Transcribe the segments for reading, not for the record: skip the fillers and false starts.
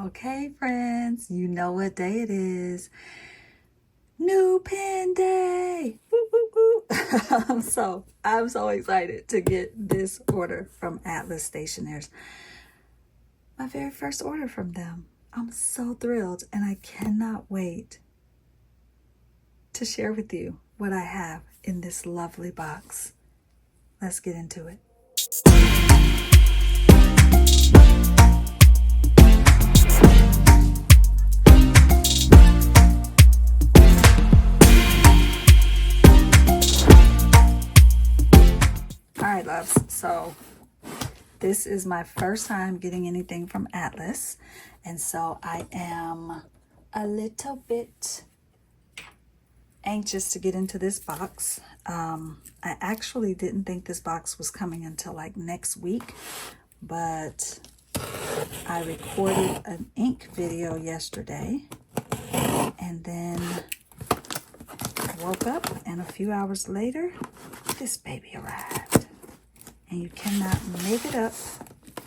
Okay, friends, you know what day it is. New pen day. Woo, woo, woo. I'm so excited to get this order from Atlas Stationers. My very first order from them. I'm so thrilled, and I cannot wait to share with you what I have in this lovely box. Let's get into it. All right, loves, so this is my first time getting anything from Atlas, and so I am a little bit anxious to get into this box. I actually didn't think this box was coming until like next week, but I recorded an ink video yesterday and then woke up, and a few hours later this baby arrived, and you cannot make it up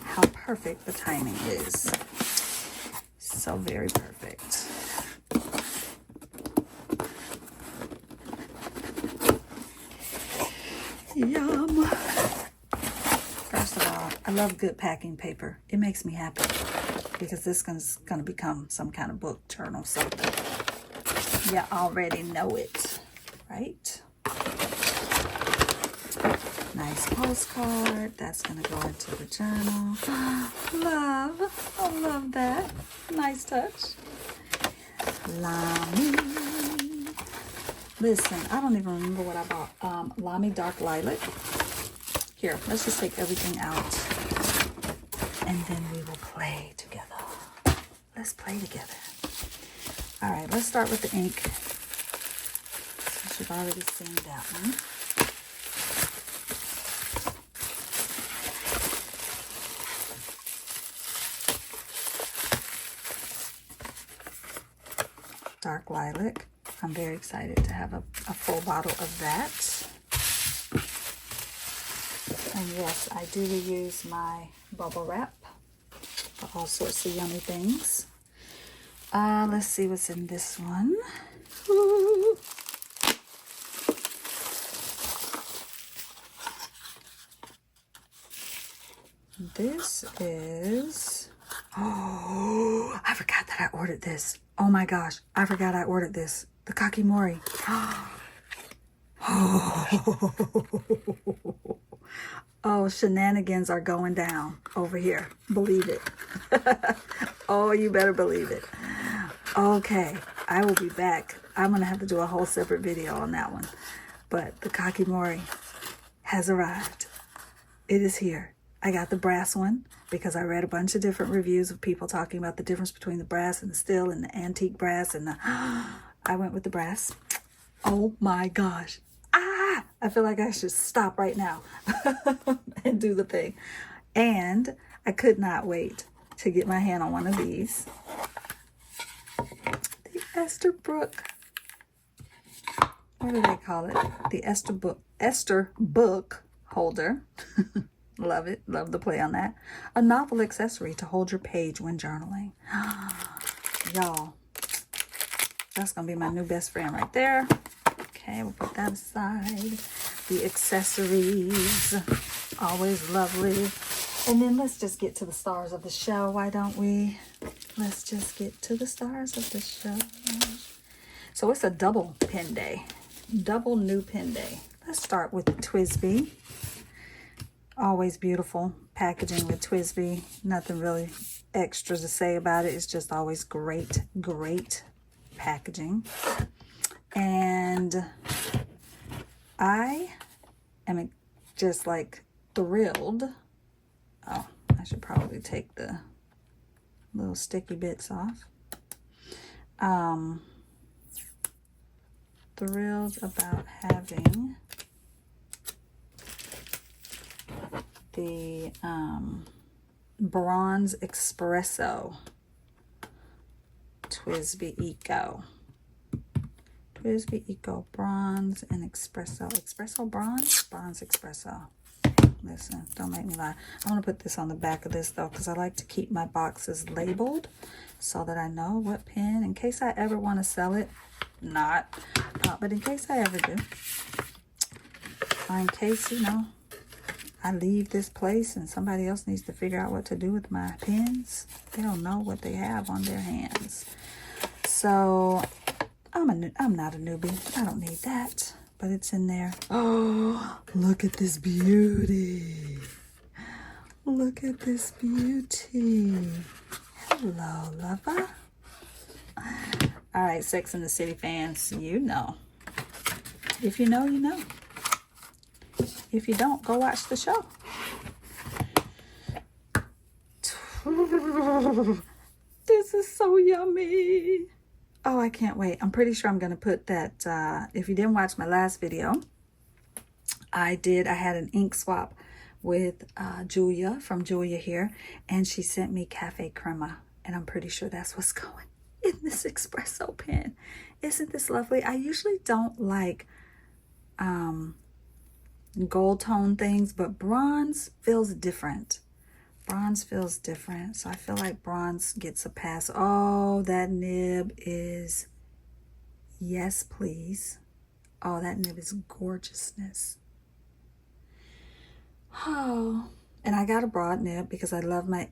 how perfect the timing is. So very perfect. Yum. First of all, I love good packing paper. It makes me happy because this is going to become some kind of book, journal, something. You already know it, right? Nice postcard. That's going to go into the journal. Love. I love that. Nice touch. Lamy. Listen, I don't even remember what I bought. Lamy Dark Lilac. Here, let's just take everything out, and then we will play together. Let's play together. All right, let's start with the ink. Since you've already seen that one. Dark Lilac. I'm very excited to have a full bottle of that. And yes, I do reuse my bubble wrap for all sorts of yummy things. Let's see what's in this one. Ooh. This is... Oh, I forgot that I ordered this. Oh my gosh, I forgot I ordered this. The Kakimori. Oh, shenanigans are going down over here. Believe it. Oh, you better believe it. Okay, I will be back. I'm going to have to do a whole separate video on that one. But the Kakimori has arrived. It is here. I got the brass one because I read a bunch of different reviews of people talking about the difference between the brass and the steel and the antique brass, and I went with the brass. Oh my gosh. I feel like I should stop right now and do the thing. And I could not wait to get my hand on one of these. The Esterbrook. What do they call it? The Esterbrook holder. Love it. Love the play on that. A novel accessory to hold your page when journaling. Y'all, that's going to be my new best friend right there. Okay, we'll put that aside. The accessories, always lovely. And then let's just get to the stars of the show, why don't we? Let's just get to the stars of the show. So it's a double pen day. Double new pen day. Let's start with the TWSBI. Always beautiful packaging with TWSBI. Nothing really extra to say about it. It's just always great, great packaging. And I am just like thrilled. Oh, I should probably take the little sticky bits off. Thrilled about having the Bronze Espresso TWSBI Eco. TWSBI Eco Bronze and Espresso. Espresso Bronze? Bronze Espresso. Listen, don't make me lie. I'm going to put this on the back of this, though, because I like to keep my boxes labeled so that I know what pen, in case I ever want to sell it. Not. But in case I ever do. Or in case, you know, I leave this place and somebody else needs to figure out what to do with my pens. They don't know what they have on their hands. So, I'm not a newbie. I don't need that. But it's in there. Oh, look at this beauty. Look at this beauty. Hello, lover. All right, Sex and the City fans, you know. If you know, you know. If you don't, go watch the show. This is so yummy. Oh, I can't wait. I'm pretty sure I'm going to put that, if you didn't watch my last video, I had an ink swap with Julia from Julia here, and she sent me Caffe Crema, and I'm pretty sure that's what's going in this espresso pen. Isn't this lovely? I usually don't like gold tone things, but bronze feels different. Bronze feels different, so I feel like bronze gets a pass. Oh, that nib is, yes, please. Oh, that nib is gorgeousness. Oh, and I got a broad nib because I love my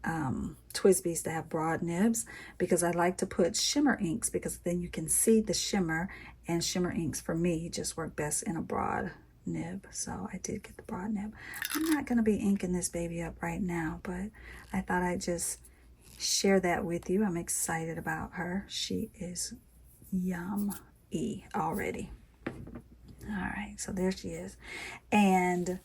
TWSBIs to have broad nibs, because I like to put shimmer inks, because then you can see the shimmer, and shimmer inks for me just work best in a broad nib. So I did get the broad nib. I'm not going to be inking this baby up right now, but I thought I'd just share that with you. I'm excited about her. She is yummy already. All right, so there she is. And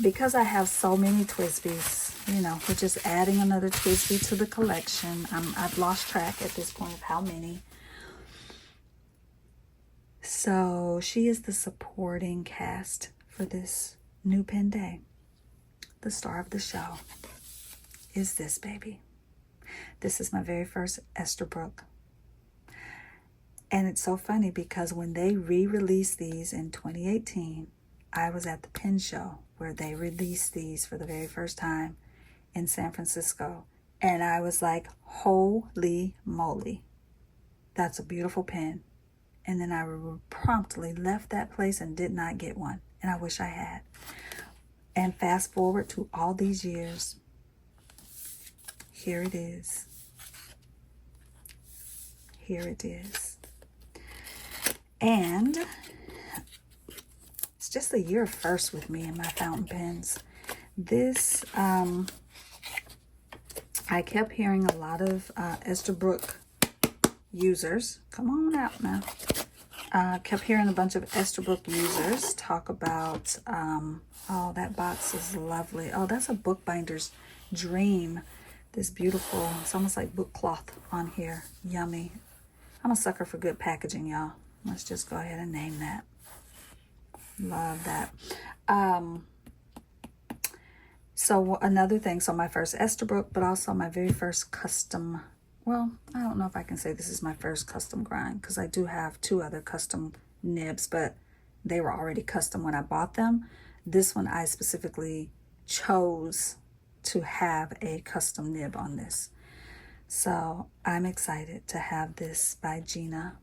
because I have so many TWSBIs, you know, we're just adding another TWSBI to the collection. I've lost track at this point of how many. So she is the supporting cast for this new pen day. The star of the show is this baby. This is my very first Esterbrook. And it's so funny because when they re-released these in 2018, I was at the pen show where they released these for the very first time in San Francisco. And I was like, holy moly, that's a beautiful pen. And then I promptly left that place and did not get one. And I wish I had. And fast forward to all these years. Here it is. Here it is. And it's just a year first with me and my fountain pens. This, I kept hearing a lot of Esterbrook users. Come on out now. Kept hearing a bunch of Esterbrook users talk about, oh, that box is lovely. Oh, that's a bookbinder's dream. This beautiful, it's almost like book cloth on here. Yummy. I'm a sucker for good packaging, y'all. Let's just go ahead and name that. Love that. So another thing, so my first Esterbrook, but also my very first custom, well, I don't know if I can say this is my first custom grind, because I do have 2 other custom nibs, but they were already custom when I bought them. This one I specifically chose to have a custom nib on this. So I'm excited to have this by Gina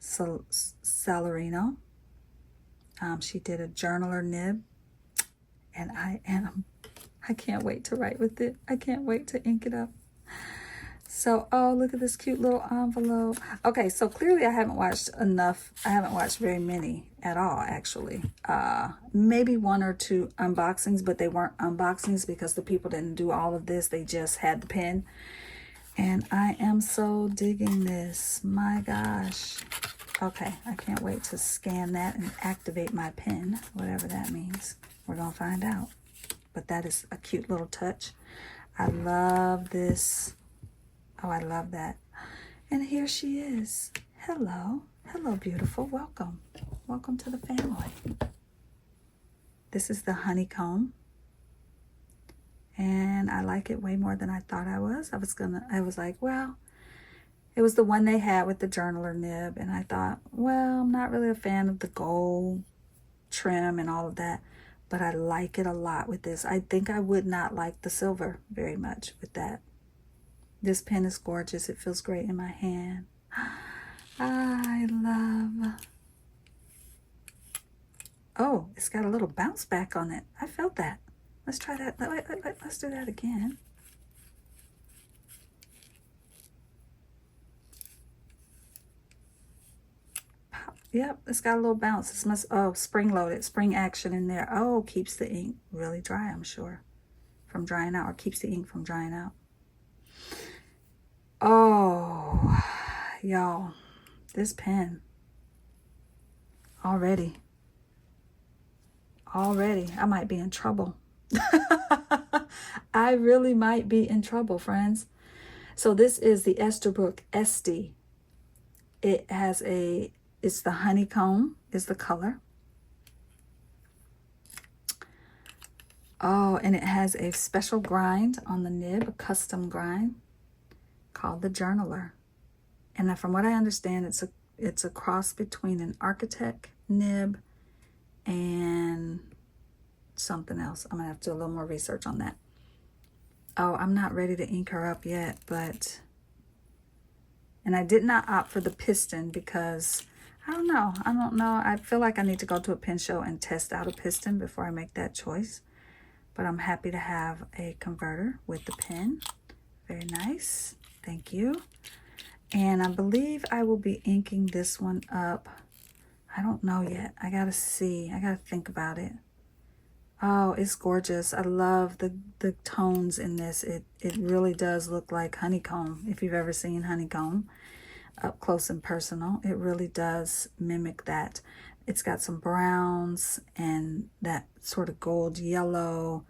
Salarino. She did a journaler nib, and I can't wait to write with it. I can't wait to ink it up. So, oh, look at this cute little envelope. Okay, so clearly I haven't watched enough. I haven't watched very many at all, actually. Maybe 1 or 2 unboxings, but they weren't unboxings because the people didn't do all of this. They just had the pen. And I am so digging this. My gosh. Okay, I can't wait to scan that and activate my pen, whatever that means. We're going to find out. But that is a cute little touch. I love this. Oh, I love that. And here she is. Hello. Hello, beautiful. Welcome. Welcome to the family. This is the Honeycomb. And I like it way more than I thought I was. I was like, well, it was the one they had with the journaler nib. And I thought, well, I'm not really a fan of the gold trim and all of that. but I like it a lot with this. I think I would not like the silver very much with that. This pen is gorgeous. It feels great in my hand. I love... Oh, it's got a little bounce back on it. I felt that. Let's try that. Let's do that again. Pop. Yep, it's got a little bounce. It's must, oh, spring loaded, spring action in there. Oh, keeps the ink really dry, I'm sure, from drying out, or keeps the ink from drying out. Oh, y'all, this pen already, I might be in trouble. I really might be in trouble, friends. So this is the Esterbrook Estie. It has a, it's the Honeycomb is the color. Oh, and it has a special grind on the nib, a custom grind called the Journaler. And from what I understand, it's a cross between an architect nib and something else. I'm gonna have to do a little more research on that. Oh, I'm not ready to ink her up yet, but, and I did not opt for the piston because I don't know. I feel like I need to go to a pen show and test out a piston before I make that choice. But I'm happy to have a converter with the pen. Very nice. Thank you. And I believe I will be inking this one up. I don't know yet. I gotta see. I gotta think about it. Oh, it's gorgeous. I love the tones in this. It really does look like honeycomb. If you've ever seen honeycomb up close and personal, it really does mimic that. It's got some browns and that sort of gold yellow.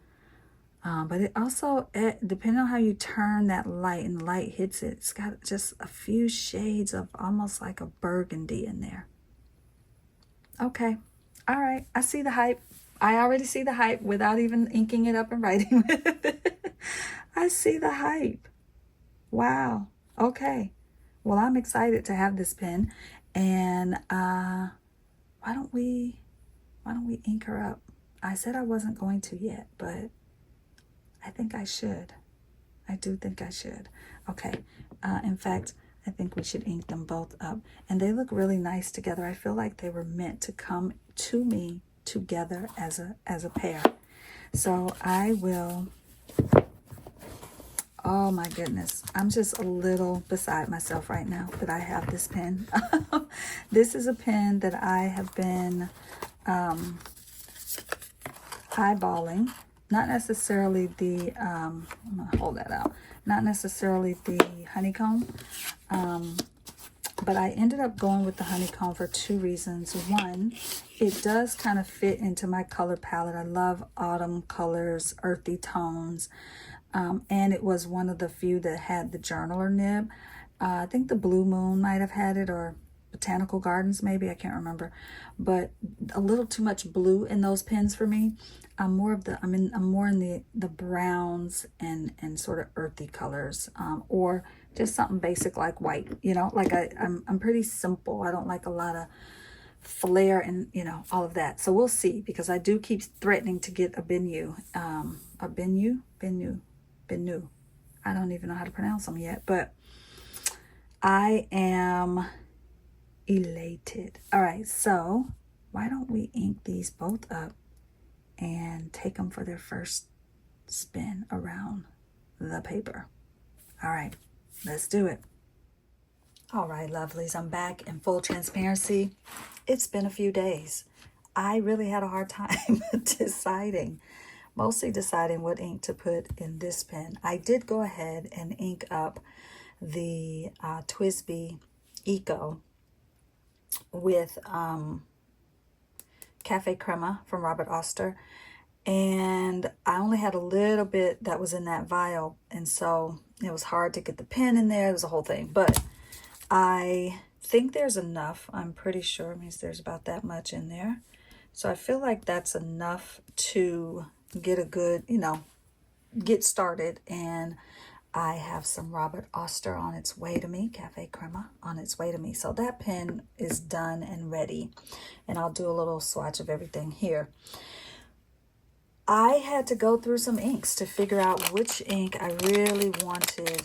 But it also, depending on how you turn that light and the light hits it, it's got just a few shades of almost like a burgundy in there. Okay. All right. I see the hype. I already see the hype without even inking it up and writing with it. I see the hype. Wow. Okay. Well, I'm excited to have this pen. And why don't we ink her up? I said I wasn't going to yet, but I think I should. I do think I should. Okay. In fact, I think we should ink them both up. And they look really nice together. I feel like they were meant to come to me together as a pair. So I will, oh my goodness, I'm just a little beside myself right now that I have this pen. This is a pen that I have been eyeballing. Not necessarily the I'm gonna hold that out, not necessarily the honeycomb, but I ended up going with the honeycomb for two reasons. One, it does kind of fit into my color palette. I love autumn colors, earthy tones, and it was one of the few that had the journaler nib. I think the Blue Moon might have had it, or Botanical Gardens maybe, I can't remember, but a little too much blue in those pens for me. I'm more in the browns and sort of earthy colors, or just something basic like white, you know, like I'm pretty simple. I don't like a lot of flair and, you know, all of that. So we'll see, because I do keep threatening to get a Benu. I don't even know how to pronounce them yet, but I am elated. All right, so why don't we ink these both up and take them for their first spin around the paper. All right, let's do it. All right, lovelies, I'm back in full transparency. It's been a few days. I really had a hard time mostly deciding what ink to put in this pen. I did go ahead and ink up the TWSBI Eco with Caffe Crema from Robert Oster, and I only had a little bit that was in that vial, and so it was hard to get the pen in there. It was a whole thing, but I think there's enough. I'm pretty sure it means there's about that much in there, so I feel like that's enough to get a good, you know, get started. And I have some Robert Oster on its way to me, Caffe Crema on its way to me. So that pen is done and ready. And I'll do a little swatch of everything here. I had to go through some inks to figure out which ink I really wanted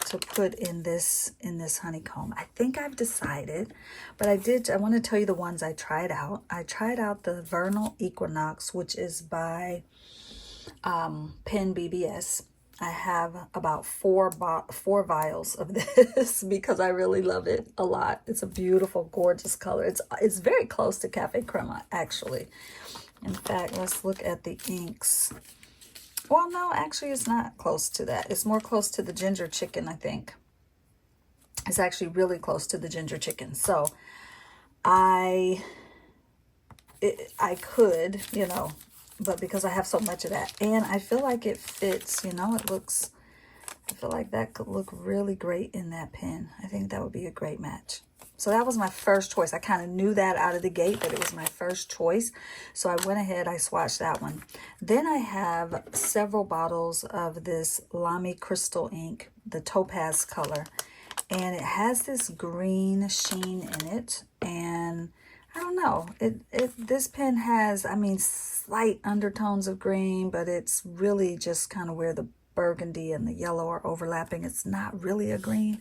to put in this honeycomb. I think I've decided, but I want to tell you the ones I tried out. I tried out the Vernal Equinox, which is by Pen BBS. I have about four vials of this because I really love it a lot. It's a beautiful, gorgeous color. It's very close to Caffe Crema, actually. In fact, let's look at the inks. Well, no, actually, it's not close to that. It's more close to the ginger chicken, I think. It's actually really close to the ginger chicken. So I could, you know, but because I have so much of that, and I feel like it fits, you know, I feel like that could look really great in that pen. I think that would be a great match. So that was my first choice. I kind of knew that out of the gate, that it was my first choice. So I went ahead, I swatched that one. Then I have several bottles of this Lamy Crystal ink, the topaz color. And it has this green sheen in it. And I don't know, this pen has, I mean, slight undertones of green, but it's really just kind of where the burgundy and the yellow are overlapping. It's not really a green.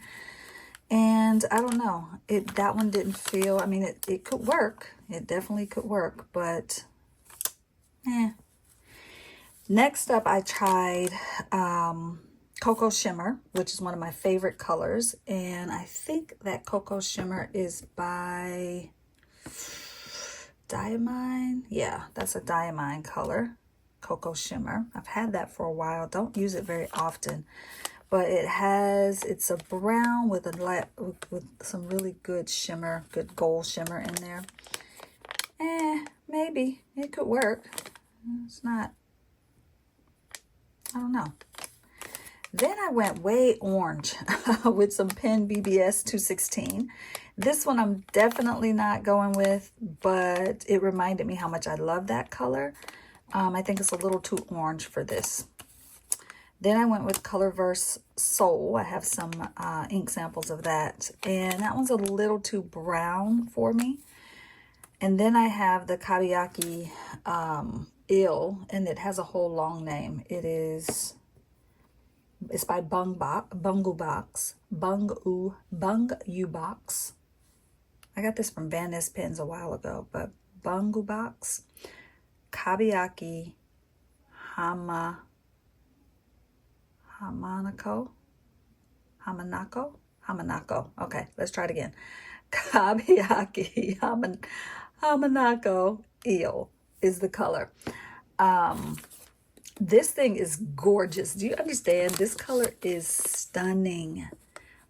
And I don't know, that one didn't feel, I mean, it could work. It definitely could work, but Next up, I tried Cocoa Shimmer, which is one of my favorite colors. And I think that Cocoa Shimmer is by Diamine. Yeah, that's a Diamine color, Cocoa Shimmer. I've had that for a while. Don't use it very often. But it's a brown with with some really good shimmer, good gold shimmer in there. Maybe it could work. It's not, I don't know. Then I went way orange with some Pen BBS 216. This one I'm definitely not going with, but it reminded me how much I love that color. I think it's a little too orange for this. Then I went with Colorverse Soul. I have some ink samples of that. And that one's a little too brown for me. And then I have the Kabiaki Ill, and it has a whole long name. It's by Bungubox. Bungubox. I got this from Van Ness Pens a while ago, but Bungubox, Kabiaki, Hamanako. Okay, let's try it again. Kabiaki Hamanako Eel is the color. This thing is gorgeous. Do you understand? This color is stunning.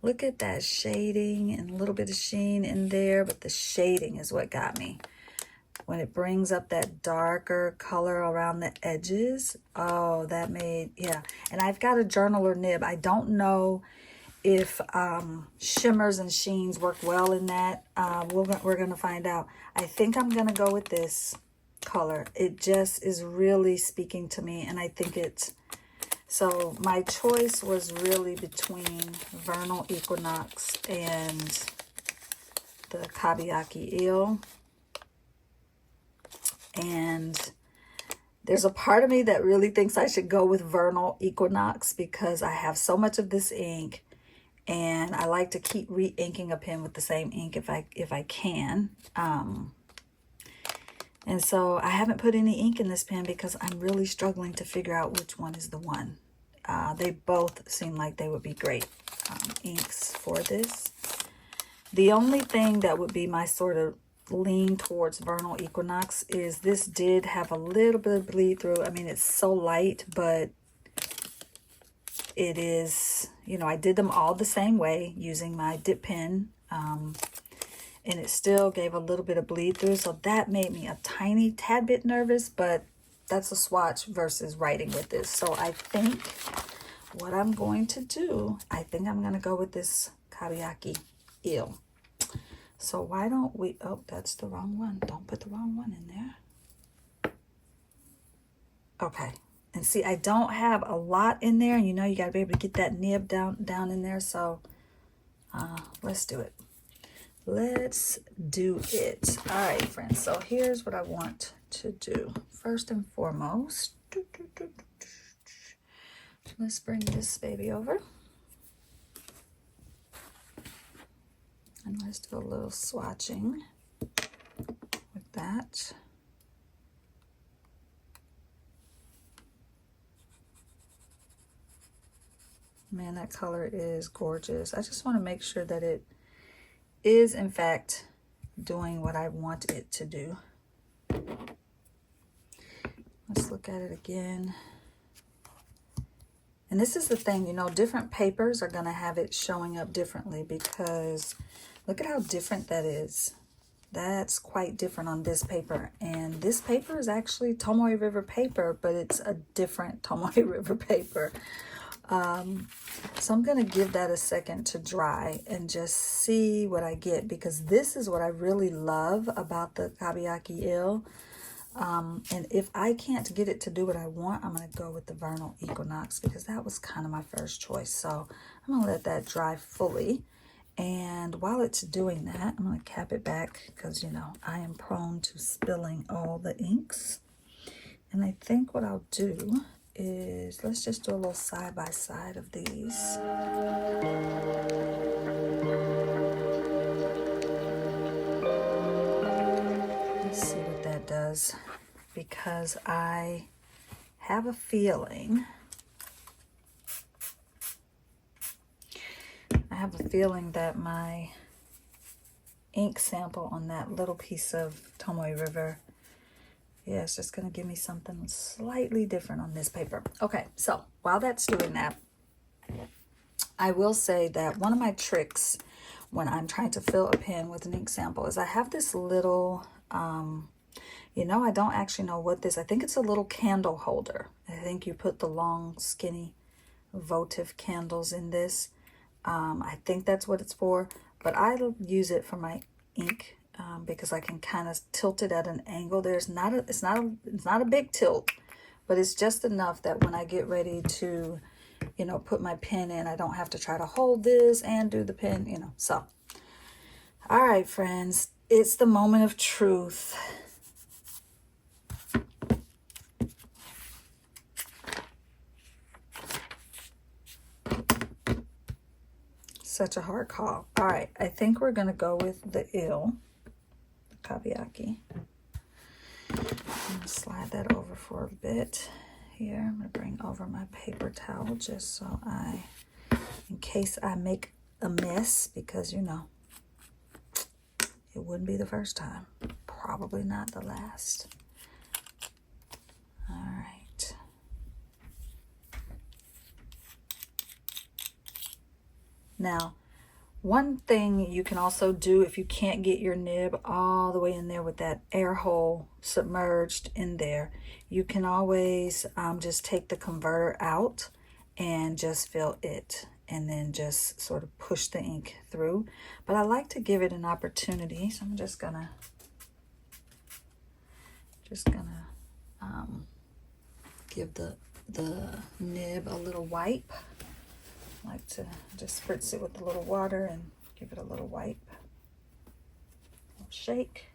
Look at that shading and a little bit of sheen in there, but the shading is what got me. When it brings up that darker color around the edges, oh, that made, yeah. And I've got a journaler nib. I don't know if shimmers and sheens work well in that. We're going to find out. I think I'm going to go with this color. It just is really speaking to me, and I think so my choice was really between Vernal Equinox and the Kabiaki Eel. And there's a part of me that really thinks I should go with Vernal Equinox because I have so much of this ink, and I like to keep re-inking a pen with the same ink if I can. And so I haven't put any ink in this pen because I'm really struggling to figure out which one is the one. They both seem like they would be great inks for this. The only thing that would be my sort of lean towards Vernal Equinox is this did have a little bit of bleed through. I mean, it's so light, but it is, you know, I did them all the same way using my dip pen, and it still gave a little bit of bleed through. So that made me a tiny tad bit nervous, but that's a swatch versus writing with this. So I think what I'm going to do, I think I'm going to go with this Kabiaki Eel. So why don't we, oh, that's the wrong one. Don't put the wrong one in there. Okay. And see, I don't have a lot in there. You know, you got to be able to get that nib down in there. So let's do it. let's do it. All right, friends, so here's what I want to do. First and foremost, let's bring this baby over. And let's do a little swatching with that. Man, that color is gorgeous. I just want to make sure that it is, in fact, doing what I want it to do. Let's look at it again. And this is the thing, you know, different papers are going to have it showing up differently because look at how different that is. That's quite different on this paper. And this paper is actually Tomoe River paper, but it's a different Tomoe River paper. So I'm going to give that a second to dry and just see what I get, because this is what I really love about the Kabayaki Il. And if I can't get it to do what I want, I'm going to go with the Vernal Equinox, because that was kind of my first choice. So I'm going to let that dry fully. And while it's doing that, I'm going to cap it back because, you know, I am prone to spilling all the inks. And I think what I'll do is, let's just do a little side by side of these. Let's see what that does, because I have a feeling, that my ink sample on that little piece of Tomoe River, yeah, it's just going to give me something slightly different on this paper. Okay, so while that's doing that, I will say that one of my tricks when I'm trying to fill a pen with an ink sample is I have this little, you know, I don't actually know what this, I think it's a little candle holder. I think you put the long, skinny votive candles in this. I think that's what it's for, but I use it for my ink because I can kind of tilt it at an angle. It's not a big tilt, but it's just enough that when I get ready to, you know, put my pen in, I don't have to try to hold this and do the pen, you know. So, all right, friends, it's the moment of truth. Such a hard call. All right, I think we're going to go with the Il, the Kabayaki. I'm going to slide that over for a bit here. I'm going to bring over my paper towel just so in case I make a mess, because, you know, it wouldn't be the first time. Probably not the last. All right. Now, one thing you can also do if you can't get your nib all the way in there with that air hole submerged in there, you can always just take the converter out and just fill it, and then just sort of push the ink through. But I like to give it an opportunity, so I'm just gonna give the nib a little wipe. I like to just spritz it with a little water and give it a little wipe. A little shake,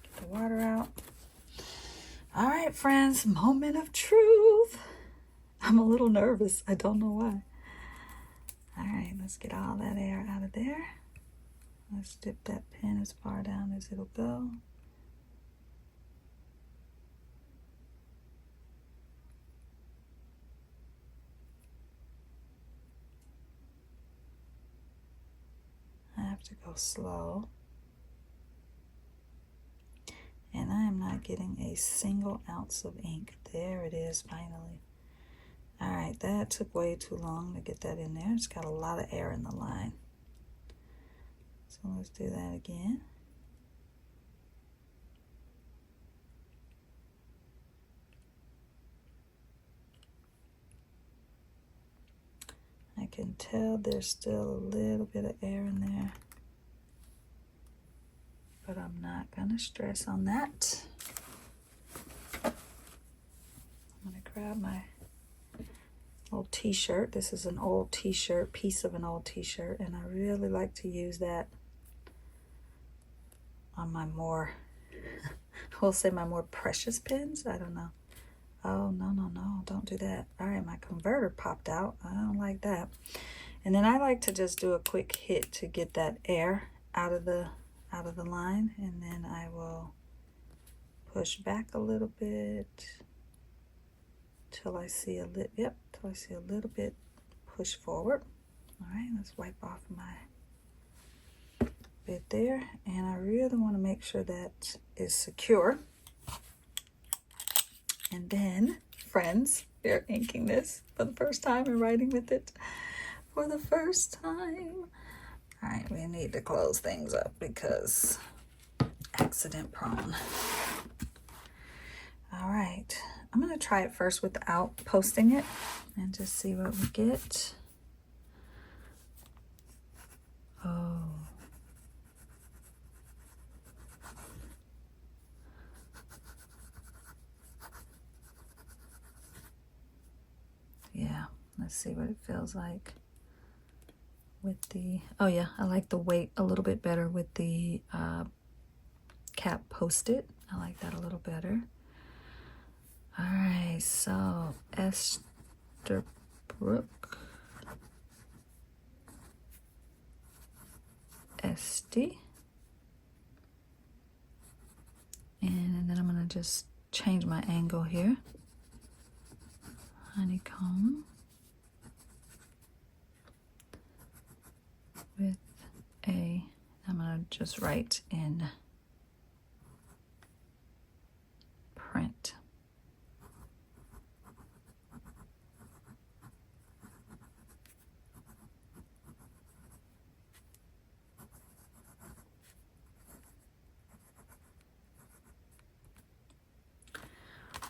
get the water out. All right, friends, moment of truth. I'm a little nervous. I don't know why. All right, let's get all that air out of there. Let's dip that pen as far down as it'll go. I have to go slow. And I am not getting a single ounce of ink. There it is, finally. All right, that took way too long to get that in there. It's got a lot of air in the line. So let's do that again. I can tell there's still a little bit of air in there, but I'm not gonna stress on that. I'm gonna grab my old t-shirt. This is an old t-shirt, piece of an old t-shirt, and I really like to use that on my more, we'll say my more precious pens. I don't know. Oh, no, no, no, don't do that. All right, my converter popped out. I don't like that. And then I like to just do a quick hit to get that air out of the line, and then I will push back a little bit till I see a little, yep, till I see a little bit push forward. All right, let's wipe off my bit there, and I really want to make sure that is secure. And then, friends, we're inking this for the first time and writing with it for the first time. All right, we need to close things up because accident prone. All right, I'm gonna try it first without posting it and just see what we get. Oh. Yeah, let's see what it feels like with the, oh yeah, I like the weight a little bit better with the cap post-it. I like that a little better. All right, so Esterbrook Estie. And then I'm gonna just change my angle here. Honeycomb with I'm gonna just write in print.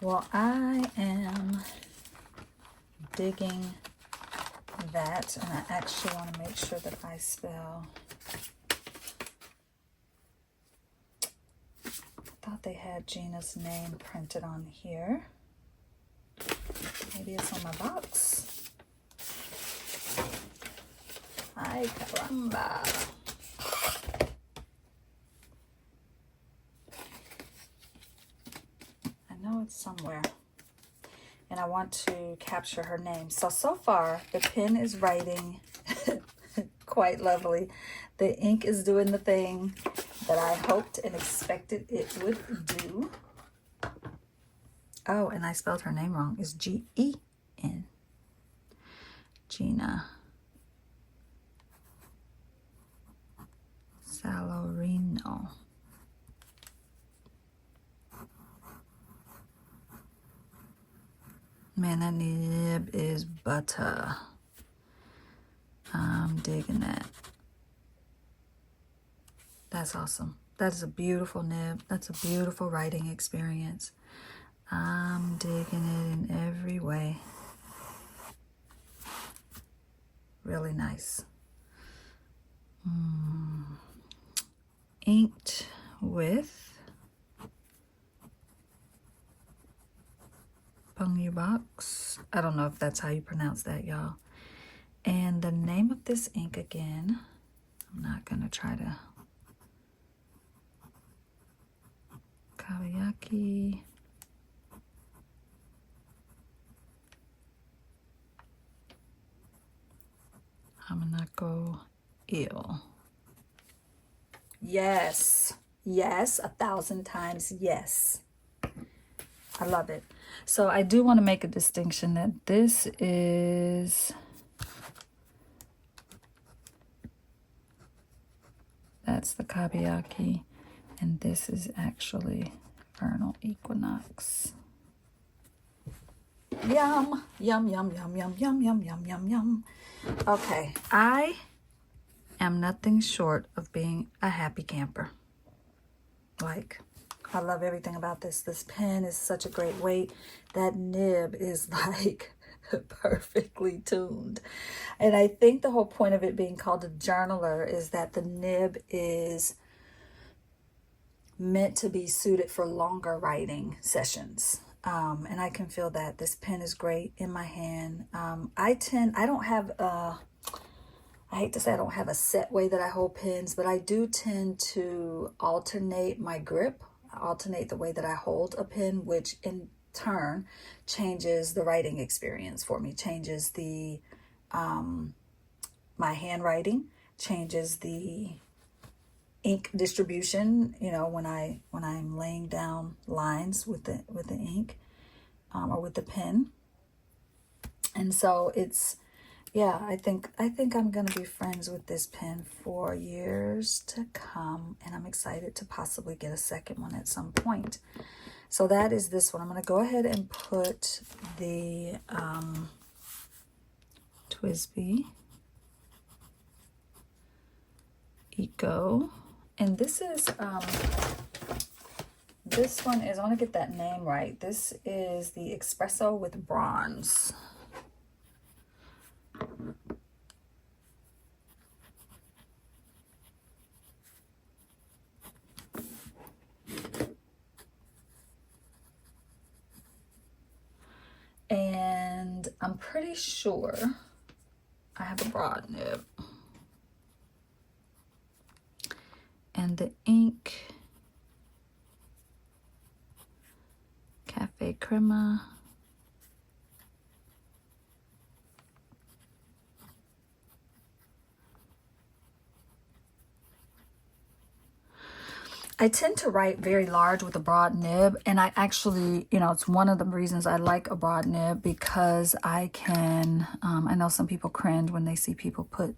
Well, I am digging that, and I actually want to make sure that I spell. I thought they had Gina's name printed on here. Maybe it's on my box. Ay, caramba. I know it's somewhere. And I want to capture her name. So far, the pen is writing quite lovely. The ink is doing the thing that I hoped and expected it would do. Oh, and I spelled her name wrong. It's G-E-N. Gina Salorino. Man, that nib is butter. I'm digging that. That's awesome. That is a beautiful nib. That's a beautiful writing experience. I'm digging it in every way. Really nice. Inked with Bungubox. I don't know if that's how you pronounce that, y'all. And the name of this ink again, I'm not gonna try to. Kawayaki. Hamanako Eel. Yes, yes, 1,000 times yes. I love it. So I do want to make a distinction that this is, that's the Kabayaki, and this is actually vernal equinox. Yum, yum, yum, yum, yum, yum, yum, yum, yum, yum. Okay, I am nothing short of being a happy camper. Like, I love everything about this. This pen is such a great weight. That nib is like perfectly tuned. And I think the whole point of it being called a journaler is that the nib is meant to be suited for longer writing sessions. And I can feel that this pen is great in my hand. I I hate to say I don't have a set way that I hold pens, but I do tend to alternate my grip, alternate the way that I hold a pen, which in turn changes the writing experience for me, changes the my handwriting, changes the ink distribution, you know, when I'm laying down lines with the ink or with the pen. And so it's, yeah, I think I'm gonna be friends with this pen for years to come, and I'm excited to possibly get a second one at some point. So that is this one. I'm gonna go ahead and put the TWSBI Eco, and this is this one is, I want to get that name right. This is the Espresso with Bronze. And I'm pretty sure I have a broad nib. And the ink, Caffe Crema. I tend to write very large with a broad nib, and I actually, you know, it's one of the reasons I like a broad nib, because I can, I know some people cringe when they see people put,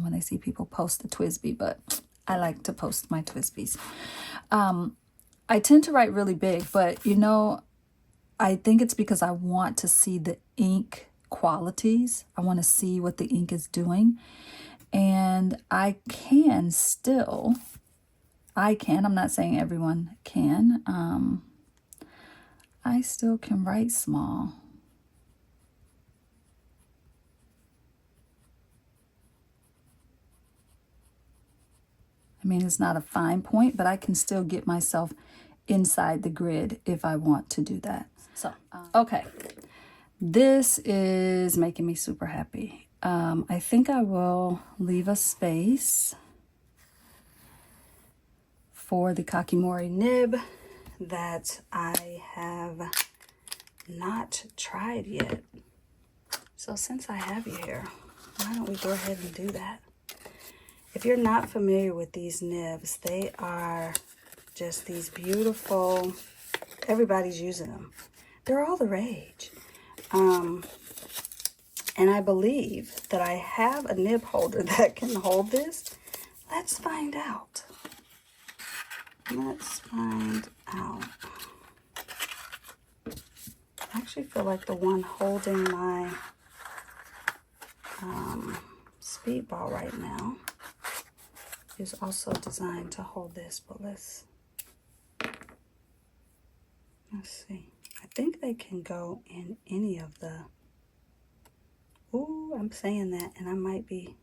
when they see people post the TWSBI, but I like to post my TWSBIs. I tend to write really big, but you know, I think it's because I want to see the ink qualities. I want to see what the ink is doing, and I can still, I'm not saying everyone can. I still can write small. I mean, it's not a fine point, but I can still get myself inside the grid if I want to do that. So, okay. This is making me super happy. I think I will leave a space for the Kakimori nib that I have not tried yet. So since I have you here, why don't we go ahead and do that? If you're not familiar with these nibs, they are just these beautiful, everybody's using them. They're all the rage. And I believe that I have a nib holder that can hold this. Let's find out. Let's find out. I actually feel like the one holding my speedball right now is also designed to hold this, but let's see. I think they can go in any of the, ooh, I'm saying that and I might be,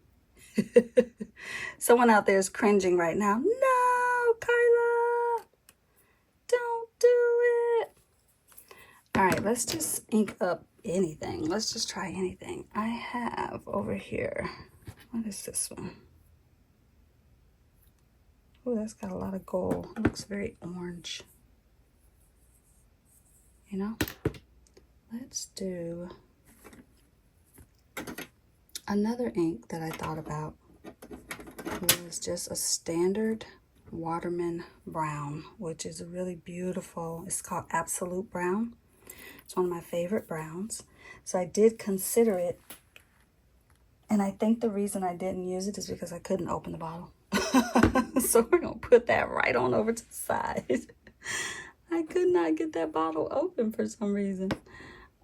someone out there is cringing right now. No, Kyla, don't do it. All right, let's just ink up anything. Let's just try anything. I have over here, what is this one? Oh, that's got a lot of gold. It looks very orange. You know? Let's do another ink that I thought about was just a standard Waterman Brown, which is a really beautiful, it's called Absolute Brown. It's one of my favorite browns. So I did consider it, and I think the reason I didn't use it is because I couldn't open the bottle. So we're gonna put that right on over to the side. I could not get that bottle open for some reason.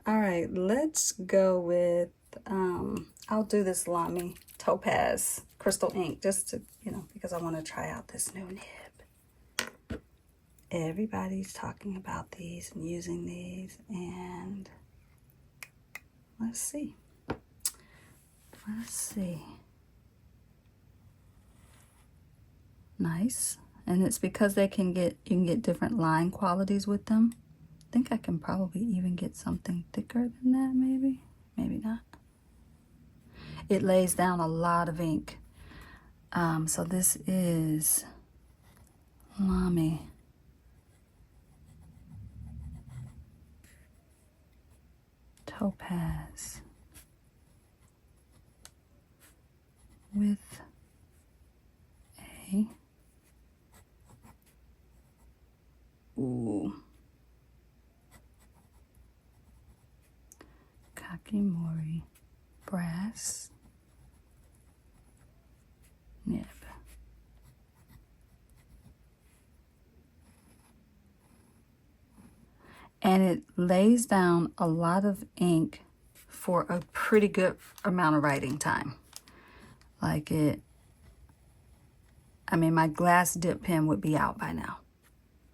All right, let's go with, I'll do this Lamy Topaz Crystal Ink just to, you know, because I want to try out this new nib. Everybody's talking about these and using these, and let's see. Let's see. Nice. And it's because they can get, you can get different line qualities with them. I think I can probably even get something thicker than that, maybe. Maybe not. it lays down a lot of ink. So this is Lamy. Topaz with a Kakimori brass nib. And it lays down a lot of ink for a pretty good amount of writing time. Like it, I mean, my glass dip pen would be out by now.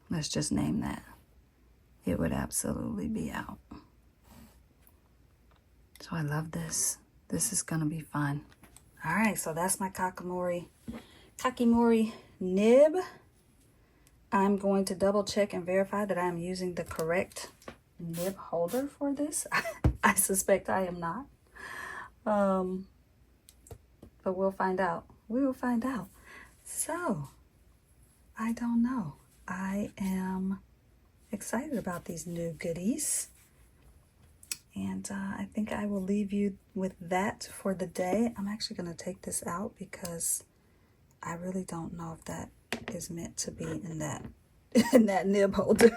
Let's just name that. It would absolutely be out. So I love this. This is gonna be fun. All right, so that's my Kakimori nib. I'm going to double check and verify that I'm using the correct nib holder for this. I suspect I am not. But we'll find out. We will find out. So, I don't know. I am excited about these new goodies. And I think I will leave you with that for the day. I'm actually going to take this out because I really don't know if that is meant to be in that nib holder.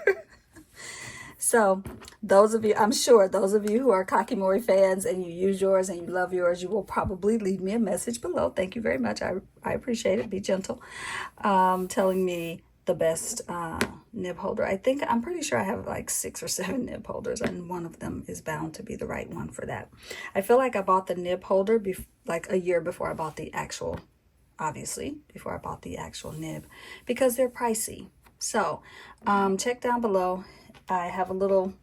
So those of you, I'm sure those of you who are Kakimori fans and you use yours and you love yours, you will probably leave me a message below. Thank you very much. I appreciate it. Be gentle. Telling me the best nib holder. I'm pretty sure I have like 6 or 7 nib holders, and one of them is bound to be the right one for that. I feel like I bought the nib holder like a year before I bought the actual, obviously, before I bought the actual nib, because they're pricey. So check down below. I have a little,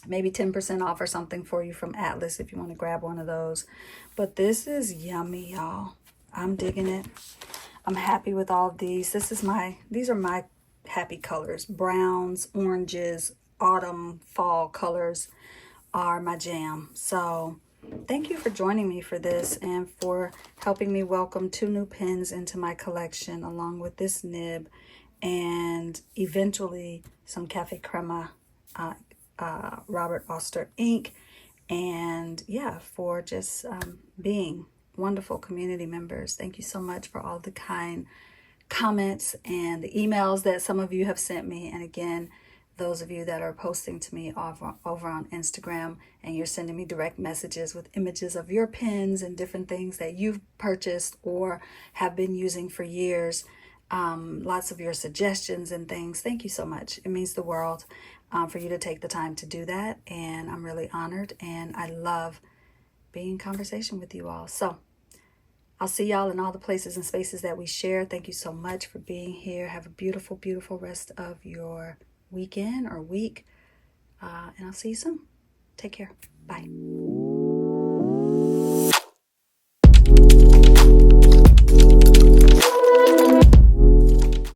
maybe 10% off or something for you from Atlas if you want to grab one of those. But this is yummy, y'all. I'm digging it. I'm happy with all of these. These are my happy colors. Browns, oranges, autumn, fall colors are my jam. So thank you for joining me for this and for helping me welcome 2 new pens into my collection, along with this nib and eventually some Caffe Crema Robert Oster ink. And yeah, for just being wonderful community members. Thank you so much for all the kind comments and the emails that some of you have sent me. And again, those of you that are posting to me over on Instagram, and you're sending me direct messages with images of your pens and different things that you've purchased or have been using for years. Lots of your suggestions and things. Thank you so much. It means the world for you to take the time to do that. And I'm really honored, and I love being in conversation with you all. So I'll see y'all in all the places and spaces that we share. Thank you so much for being here. Have a beautiful, beautiful rest of your weekend or week. And I'll see you soon. Take care. Bye.